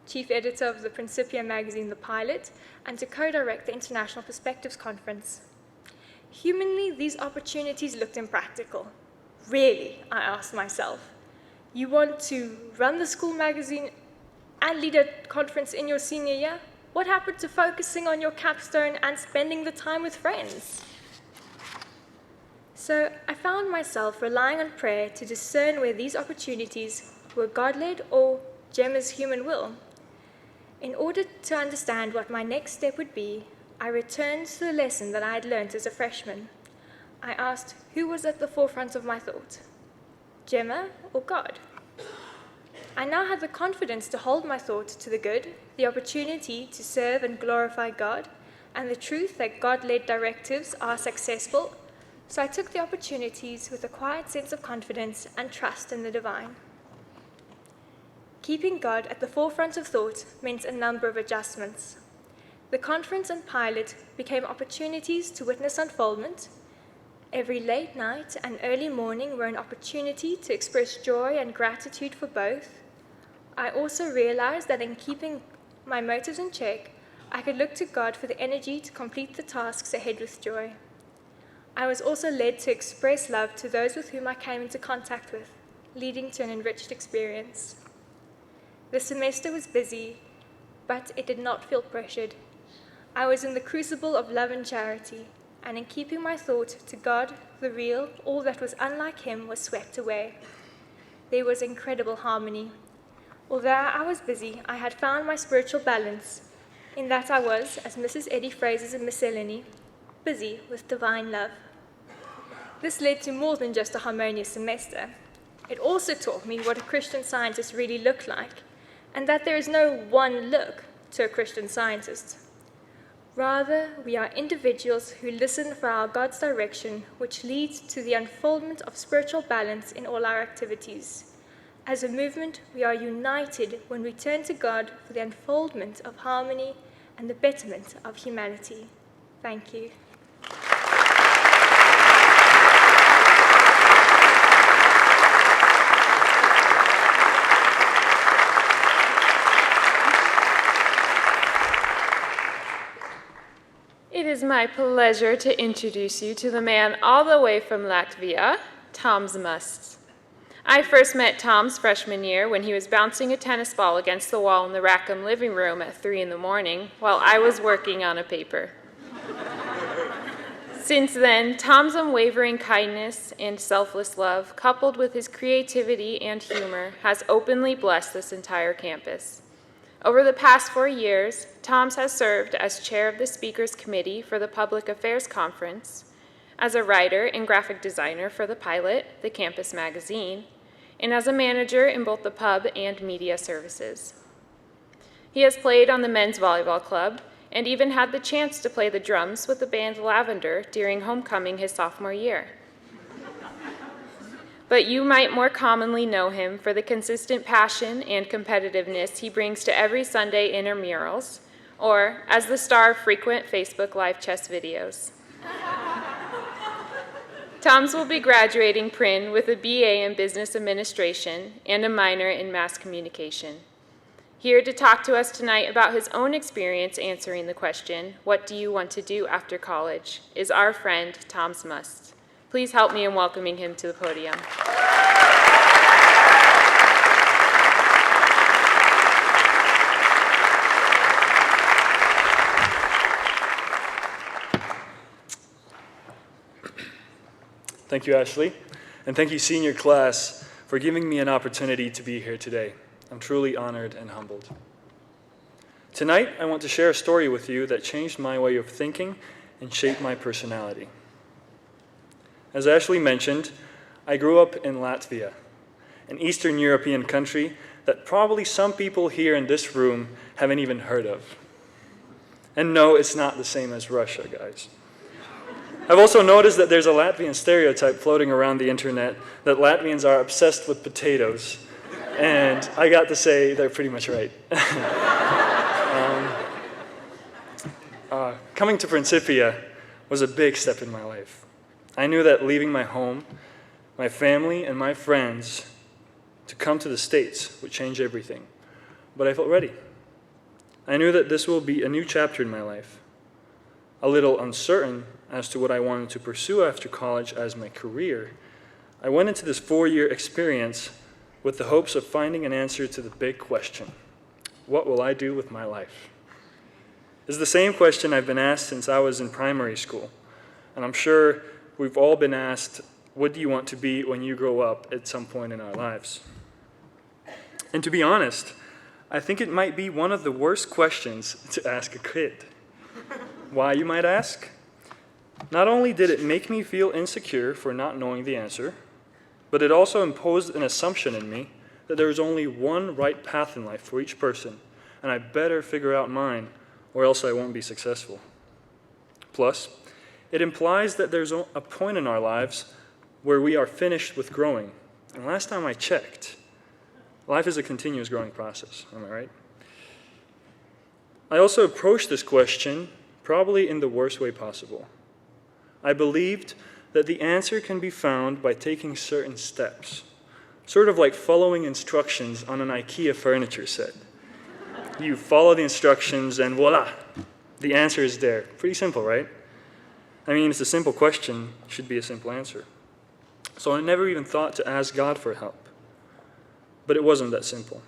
chief editor of the Principia magazine, The Pilot, and to co-direct the International Perspectives Conference. Humanly, these opportunities looked impractical. Really, I asked myself. You want to run the school magazine and lead a conference in your senior year? What happened to focusing on your capstone and spending the time with friends? So I found myself relying on prayer to discern where these opportunities were God-led or Gemma's human will. In order to understand what my next step would be, I returned to the lesson that I had learned as a freshman. I asked, who was at the forefront of my thought? Gemma or God? I now had the confidence to hold my thought to the good, the opportunity to serve and glorify God, and the truth that God-led directives are successful, so I took the opportunities with a quiet sense of confidence and trust in the divine. Keeping God at the forefront of thought meant a number of adjustments. The conference and pilot became opportunities to witness unfoldment. Every late night and early morning were an opportunity to express joy and gratitude for both. I also realized that in keeping my motives in check, I could look to God for the energy to complete the tasks ahead with joy. I was also led to express love to those with whom I came into contact with, leading to an enriched experience. The semester was busy, but it did not feel pressured. I was in the crucible of love and charity, and in keeping my thought to God, the real, all that was unlike him was swept away. There was incredible harmony. Although I was busy, I had found my spiritual balance, in that I was, as Mrs. Eddy phrases in Miscellany, busy with divine love. This led to more than just a harmonious semester. It also taught me what a Christian scientist really looked like, and that there is no one look to a Christian scientist. Rather, we are individuals who listen for our God's direction, which leads to the unfoldment of spiritual balance in all our activities. As a movement, we are united when we turn to God for the unfoldment of harmony and the betterment of humanity. Thank you. It is my pleasure to introduce you to the man all the way from Latvia, Tom's Musts. I first met Tom's freshman year when he was bouncing a tennis ball against the wall in the Rackham living room at 3 in the morning while I was working on a paper. Since then, Tom's unwavering kindness and selfless love, coupled with his creativity and humor, has openly blessed this entire campus. Over the past 4 years, Tom's has served as chair of the Speakers Committee for the Public Affairs Conference, as a writer and graphic designer for The Pilot, the campus magazine, and as a manager in both the pub and media services. He has played on the men's volleyball club and even had the chance to play the drums with the band Lavender during homecoming his sophomore year. But you might more commonly know him for the consistent passion and competitiveness he brings to every Sunday intramurals, or as the star of frequent Facebook live chess videos. Tom's will be graduating Prin with a BA in Business Administration and a minor in Mass Communication. Here to talk to us tonight about his own experience answering the question, what do you want to do after college, is our friend Tom Must. Please help me in welcoming him to the podium. Thank you, Ashley, and thank you, senior class, for giving me an opportunity to be here today. I'm truly honored and humbled. Tonight, I want to share a story with you that changed my way of thinking and shaped my personality. As Ashley mentioned, I grew up in Latvia, an Eastern European country that probably some people here in this room haven't even heard of. And no, it's not the same as Russia, guys. I've also noticed that there's a Latvian stereotype floating around the internet that Latvians are obsessed with potatoes, and I got to say they're pretty much right. Coming to Principia was a big step in my life. I knew that leaving my home, my family, and my friends to come to the States would change everything, but I felt ready. I knew that this will be a new chapter in my life. A little uncertain as to what I wanted to pursue after college as my career, I went into this 4-year experience with the hopes of finding an answer to the big question: what will I do with my life? It's the same question I've been asked since I was in primary school, and I'm sure we've all been asked, what do you want to be when you grow up at some point in our lives? And to be honest, I think it might be one of the worst questions to ask a kid. Why, you might ask? Not only did it make me feel insecure for not knowing the answer, but it also imposed an assumption in me that there is only one right path in life for each person, and I better figure out mine, or else I won't be successful. Plus, it implies that there's a point in our lives where we are finished with growing. And last time I checked, life is a continuous growing process, am I right? I also approached this question probably in the worst way possible. I believed that the answer can be found by taking certain steps, sort of like following instructions on an IKEA furniture set. You follow the instructions and voila, the answer is there. Pretty simple, right? I mean, it's a simple question, it should be a simple answer. So I never even thought to ask God for help. But it wasn't that simple.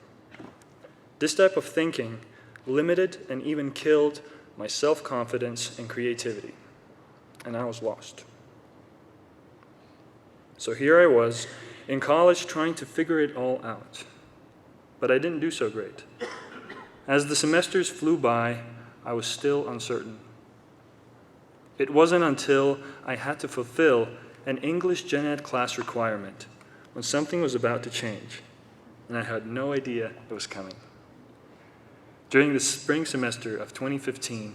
This type of thinking limited and even killed my self-confidence and creativity, and I was lost. So here I was in college trying to figure it all out, but I didn't do so great. As the semesters flew by, I was still uncertain. It wasn't until I had to fulfill an English Gen Ed class requirement when something was about to change, and I had no idea it was coming. During the spring semester of 2015,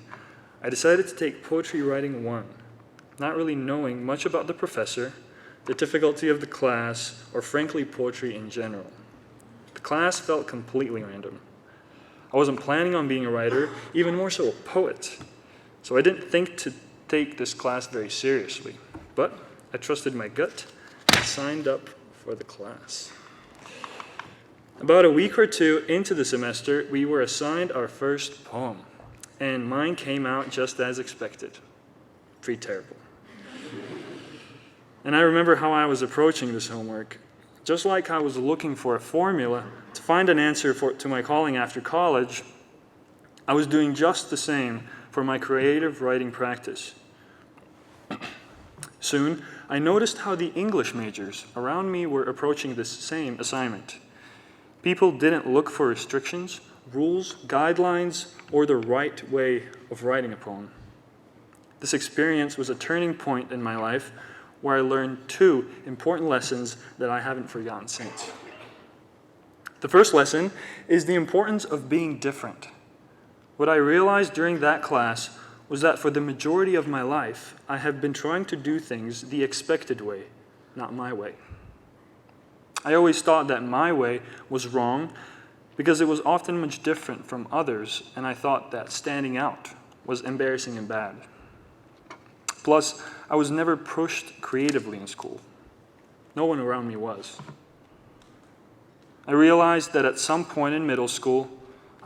I decided to take Poetry Writing 1, not really knowing much about the professor, the difficulty of the class, or frankly poetry in general. The class felt completely random. I wasn't planning on being a writer, even more so a poet, so I didn't think to take this class very seriously, but I trusted my gut and signed up for the class. About a week or two into the semester, we were assigned our first poem, and mine came out just as expected. Pretty terrible. And I remember how I was approaching this homework. Just like I was looking for a formula to find an answer to my calling after college, I was doing just the same for my creative writing practice. Soon, I noticed how the English majors around me were approaching this same assignment. People didn't look for restrictions, rules, guidelines, or the right way of writing a poem. This experience was a turning point in my life where I learned 2 important lessons that I haven't forgotten since. The first lesson is the importance of being different. What I realized during that class was that for the majority of my life, I have been trying to do things the expected way, not my way. I always thought that my way was wrong because it was often much different from others, and I thought that standing out was embarrassing and bad. Plus, I was never pushed creatively in school. No one around me was. I realized that at some point in middle school,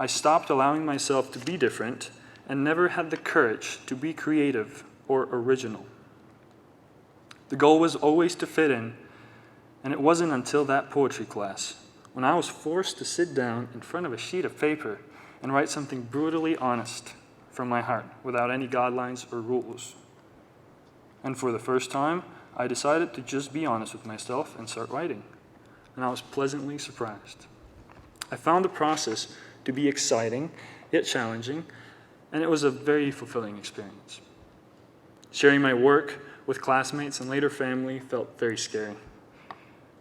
I stopped allowing myself to be different and never had the courage to be creative or original. The goal was always to fit in, and it wasn't until that poetry class, when I was forced to sit down in front of a sheet of paper and write something brutally honest from my heart without any guidelines or rules. And for the first time, I decided to just be honest with myself and start writing, and I was pleasantly surprised. I found the process to be exciting, yet challenging, and it was a very fulfilling experience. Sharing my work with classmates and later family felt very scary.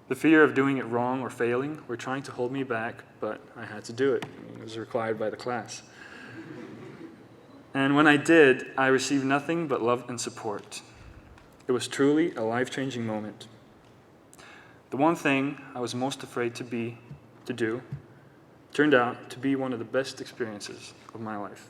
The fear of doing it wrong or failing were trying to hold me back, but I had to do it. It was required by the class. And when I did, I received nothing but love and support. It was truly a life-changing moment. The one thing I was most afraid to do, turned out to be one of the best experiences of my life.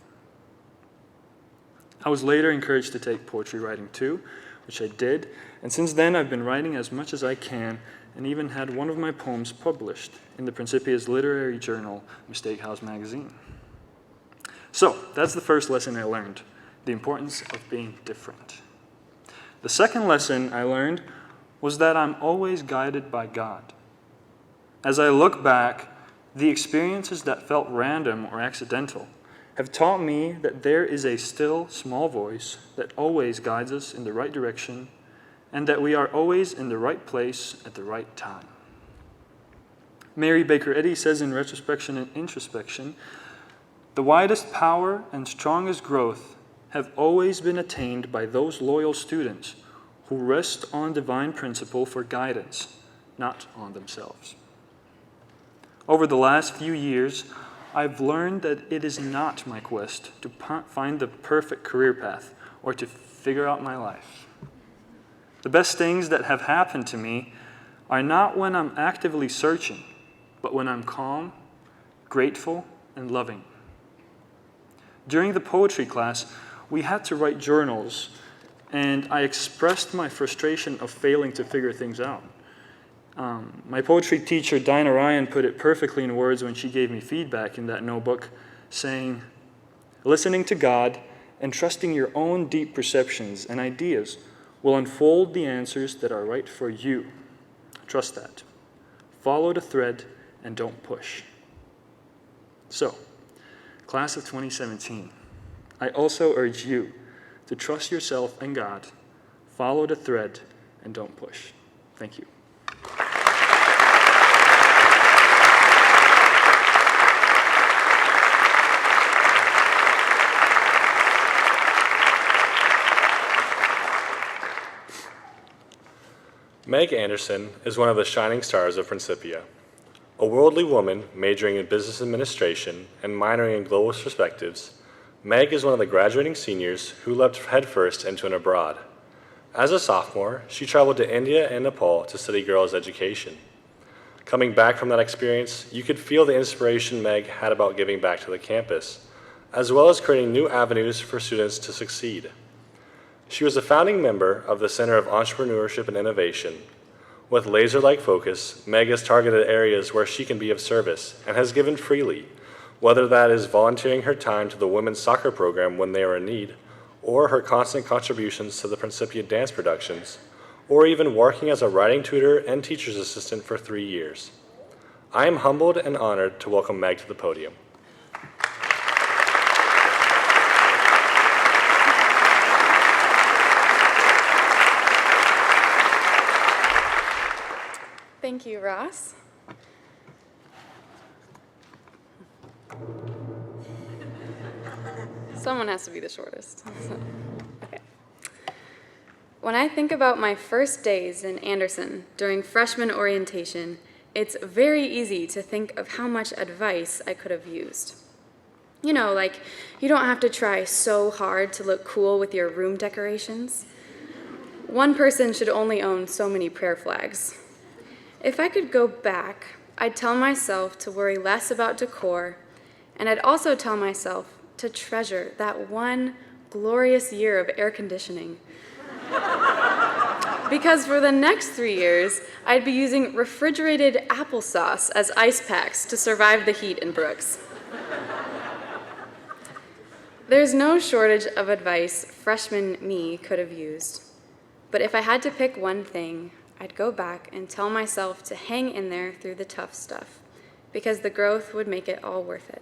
I was later encouraged to take poetry writing too, which I did, and since then I've been writing as much as I can and even had one of my poems published in the Principia's literary journal, Mistake House magazine. So, that's the first lesson I learned, the importance of being different. The second lesson I learned was that I'm always guided by God. As I look back, the experiences that felt random or accidental have taught me that there is a still, small voice that always guides us in the right direction, and that we are always in the right place at the right time. Mary Baker Eddy says in Retrospection and Introspection, "The widest power and strongest growth have always been attained by those loyal students who rest on divine principle for guidance, not on themselves." Over the last few years, I've learned that it is not my quest to find the perfect career path or to figure out my life. The best things that have happened to me are not when I'm actively searching, but when I'm calm, grateful, and loving. During the poetry class, we had to write journals, and I expressed my frustration of failing to figure things out. My poetry teacher, Dinah Ryan, put it perfectly in words when she gave me feedback in that notebook, saying, "Listening to God and trusting your own deep perceptions and ideas will unfold the answers that are right for you. Trust that. Follow the thread and don't push." So, class of 2017, I also urge you to trust yourself and God, follow the thread, and don't push. Thank you. Meg Anderson is one of the shining stars of Principia. A worldly woman majoring in business administration and minoring in global perspectives, Meg is one of the graduating seniors who leapt headfirst into an abroad. As a sophomore, she traveled to India and Nepal to study girls' education. Coming back from that experience, you could feel the inspiration Meg had about giving back to the campus, as well as creating new avenues for students to succeed. She was a founding member of the Center of Entrepreneurship and Innovation. With laser-like focus, Meg has targeted areas where she can be of service and has given freely, whether that is volunteering her time to the women's soccer program when they are in need, or her constant contributions to the Principia dance productions, or even working as a writing tutor and teacher's assistant for 3 years. I am humbled and honored to welcome Meg to the podium. Thank you, Ross. Someone has to be the shortest. Okay. When I think about my first days in Anderson during freshman orientation, it's very easy to think of how much advice I could have used. You know, like, you don't have to try so hard to look cool with your room decorations. One person should only own so many prayer flags. If I could go back, I'd tell myself to worry less about decor, and I'd also tell myself to treasure that one glorious year of air conditioning. Because for the next 3 years, I'd be using refrigerated applesauce as ice packs to survive the heat in Brooks. There's no shortage of advice freshman me could have used. But if I had to pick one thing, I'd go back and tell myself to hang in there through the tough stuff, because the growth would make it all worth it.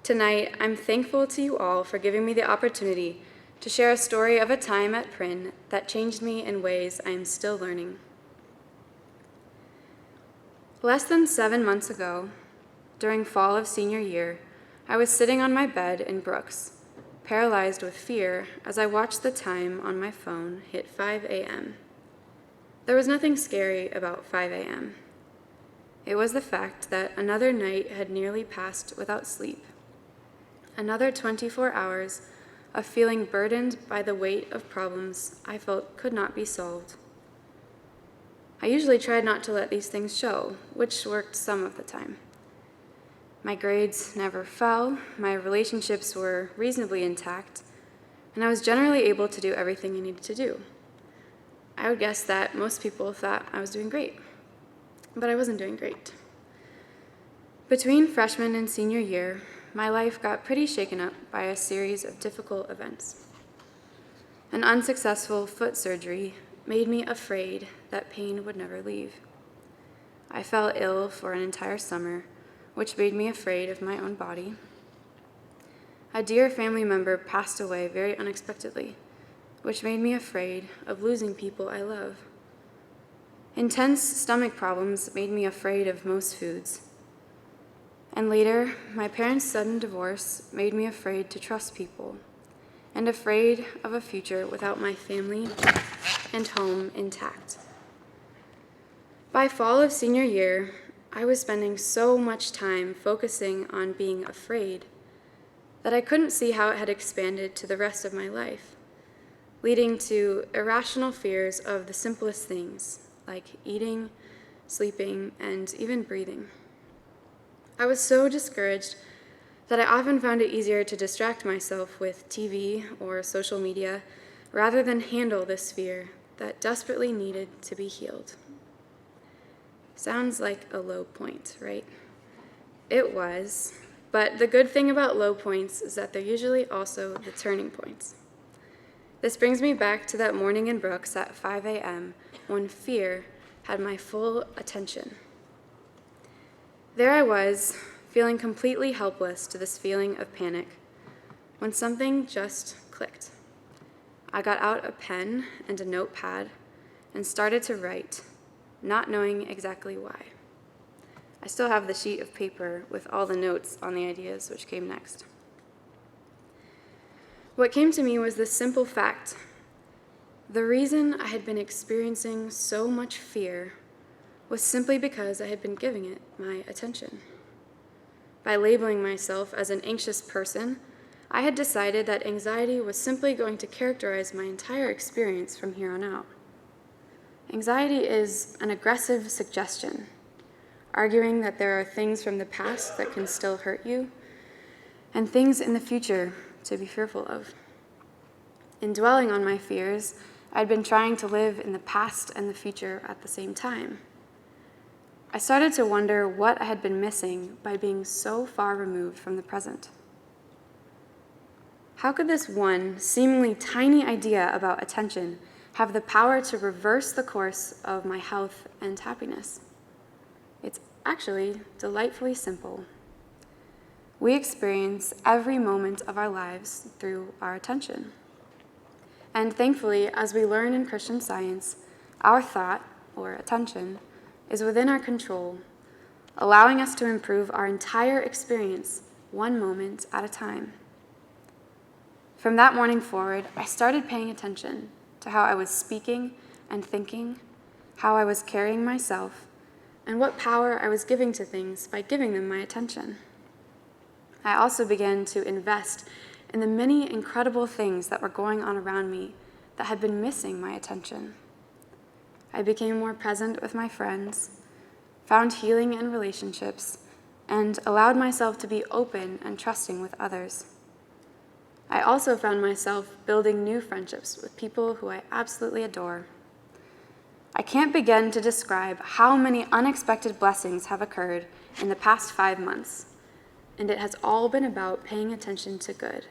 Tonight, I'm thankful to you all for giving me the opportunity to share a story of a time at Prin that changed me in ways I am still learning. Less than 7 months ago, during fall of senior year, I was sitting on my bed in Brooks, paralyzed with fear as I watched the time on my phone hit 5 a.m. There was nothing scary about 5 a.m. It was the fact that another night had nearly passed without sleep. Another 24 hours of feeling burdened by the weight of problems I felt could not be solved. I usually tried not to let these things show, which worked some of the time. My grades never fell, my relationships were reasonably intact, and I was generally able to do everything I needed to do. I would guess that most people thought I was doing great, but I wasn't doing great. Between freshman and senior year, my life got pretty shaken up by a series of difficult events. An unsuccessful foot surgery made me afraid that pain would never leave. I fell ill for an entire summer, which made me afraid of my own body. A dear family member passed away very unexpectedly, which made me afraid of losing people I love. Intense stomach problems made me afraid of most foods. And later, my parents' sudden divorce made me afraid to trust people, and afraid of a future without my family and home intact. By fall of senior year, I was spending so much time focusing on being afraid that I couldn't see how it had expanded to the rest of my life, leading to irrational fears of the simplest things, like eating, sleeping, and even breathing. I was so discouraged that I often found it easier to distract myself with TV or social media rather than handle this fear that desperately needed to be healed. Sounds like a low point, right? It was, but the good thing about low points is that they're usually also the turning points. This brings me back to that morning in Brooks at 5 a.m. when fear had my full attention. There I was, feeling completely helpless to this feeling of panic, when something just clicked. I got out a pen and a notepad and started to write, not knowing exactly why. I still have the sheet of paper with all the notes on the ideas which came next. What came to me was this simple fact. The reason I had been experiencing so much fear was simply because I had been giving it my attention. By labeling myself as an anxious person, I had decided that anxiety was simply going to characterize my entire experience from here on out. Anxiety is an aggressive suggestion, arguing that there are things from the past that can still hurt you, and things in the future to be fearful of. In dwelling on my fears, I'd been trying to live in the past and the future at the same time. I started to wonder what I had been missing by being so far removed from the present. How could this one seemingly tiny idea about attention have the power to reverse the course of my health and happiness? It's actually delightfully simple. We experience every moment of our lives through our attention. And thankfully, as we learn in Christian Science, our thought, or attention, is within our control, allowing us to improve our entire experience one moment at a time. From that morning forward, I started paying attention to how I was speaking and thinking, how I was carrying myself, and what power I was giving to things by giving them my attention. I also began to invest in the many incredible things that were going on around me that had been missing my attention. I became more present with my friends, found healing in relationships, and allowed myself to be open and trusting with others. I also found myself building new friendships with people who I absolutely adore. I can't begin to describe how many unexpected blessings have occurred in the past 5 months. and it has all been about paying attention to good,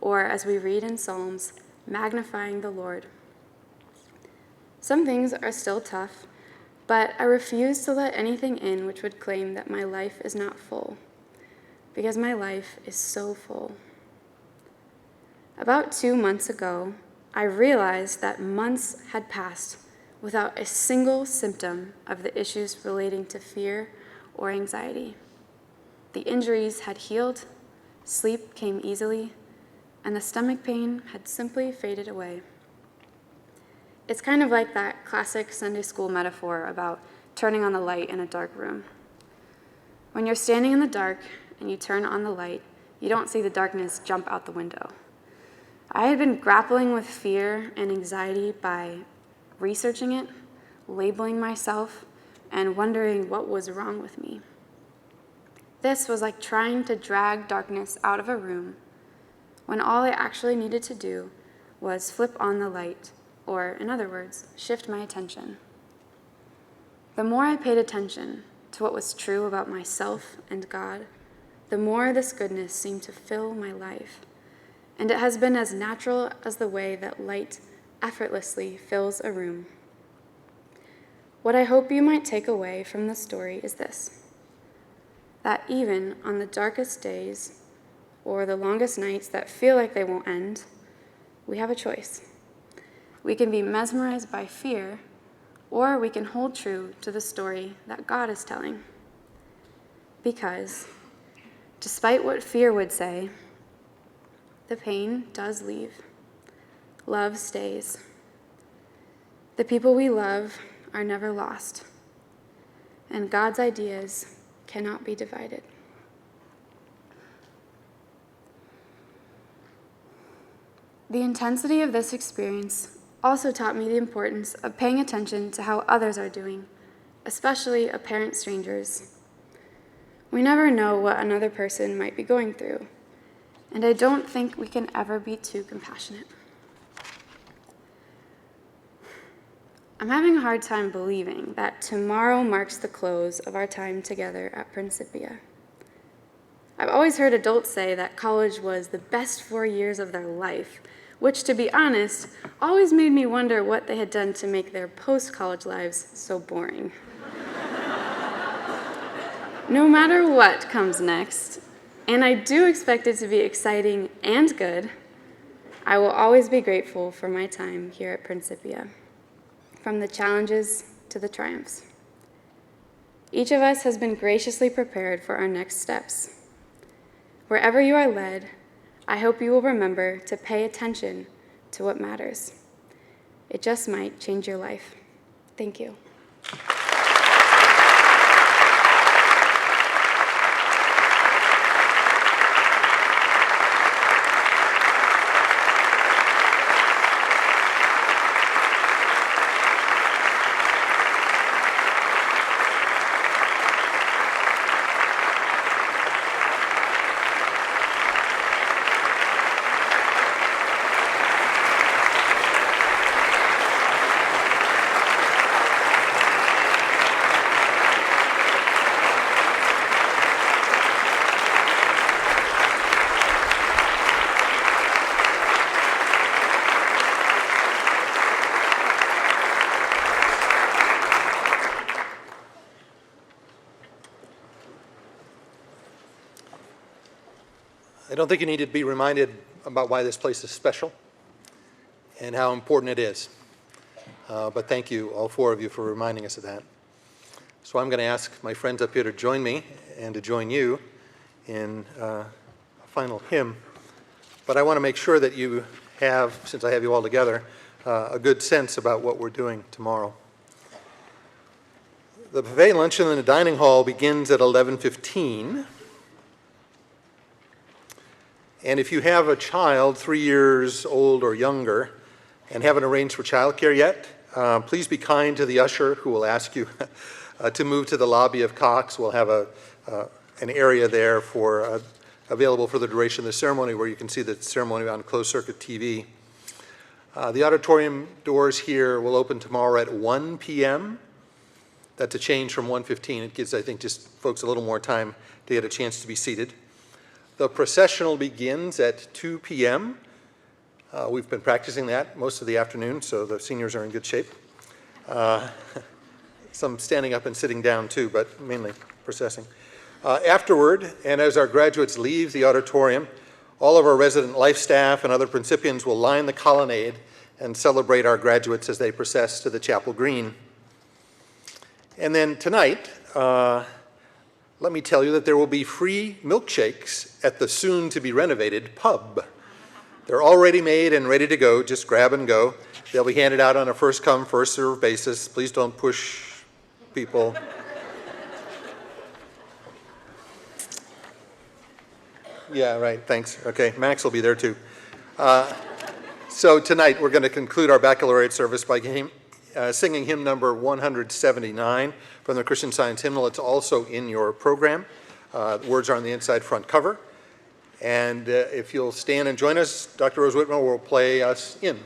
or as we read in Psalms, magnifying the Lord. Some things are still tough, but I refuse to let anything in which would claim that my life is not full, because my life is so full. About 2 months ago, I realized that months had passed without a single symptom of the issues relating to fear or anxiety. The injuries had healed, sleep came easily, and the stomach pain had simply faded away. It's kind of like that classic Sunday school metaphor about turning on the light in a dark room. When you're standing in the dark and you turn on the light, you don't see the darkness jump out the window. I had been grappling with fear and anxiety by researching it, labeling myself, and wondering what was wrong with me. This was like trying to drag darkness out of a room when all I actually needed to do was flip on the light, or in other words, shift my attention. The more I paid attention to what was true about myself and God, the more this goodness seemed to fill my life. And it has been as natural as the way that light effortlessly fills a room. What I hope you might take away from this story is this: that even on the darkest days, or the longest nights that feel like they won't end, we have a choice. We can be mesmerized by fear, or we can hold true to the story that God is telling. Because, despite what fear would say, the pain does leave. Love stays. The people we love are never lost, and God's ideas cannot be divided. The intensity of this experience also taught me the importance of paying attention to how others are doing, especially apparent strangers. We never know what another person might be going through, and I don't think we can ever be too compassionate. I'm having a hard time believing that tomorrow marks the close of our time together at Principia. I've always heard adults say that college was the best 4 years of their life, which, to be honest, always made me wonder what they had done to make their post-college lives so boring. No matter what comes next, and I do expect it to be exciting and good, I will always be grateful for my time here at Principia, from the challenges to the triumphs. Each of us has been graciously prepared for our next steps. Wherever you are led, I hope you will remember to pay attention to what matters. It just might change your life. Thank you. I don't think you need to be reminded about why this place is special and how important it is. But thank you, all four of you, for reminding us of that. So I'm going to ask my friends up here to join me and to join you in a final hymn. But I want to make sure that you have, since I have you all together, a good sense about what we're doing tomorrow. The buffet luncheon in the dining hall begins at 11:15. And if you have a child 3 years old or younger and haven't arranged for childcare yet, please be kind to the usher who will ask you to move to the lobby of Cox. We'll have an area there for available for the duration of the ceremony where you can see the ceremony on closed-circuit TV. The auditorium doors here will open tomorrow at 1 p.m. That's a change from 1:15. It gives, I think, just folks a little more time to get a chance to be seated. The processional begins at 2 p.m. We've been practicing that most of the afternoon, so the seniors are in good shape. Some standing up and sitting down too, but mainly processing. Afterward, and as our graduates leave the auditorium, all of our resident life staff and other Principians will line the colonnade and celebrate our graduates as they process to the chapel green. And then tonight, let me tell you that there will be free milkshakes at the soon-to-be renovated pub. They're already made and ready to go. Just grab and go. They'll be handed out on a first-come, first-served basis. Please don't push people. Yeah, right, thanks. Okay, Max will be there too. So tonight we're going to conclude our baccalaureate service by singing hymn number 179 from the Christian Science hymnal. It's also in your program. The words are on the inside front cover. And if you'll stand and join us, Dr. Rose Whitmer will play us in.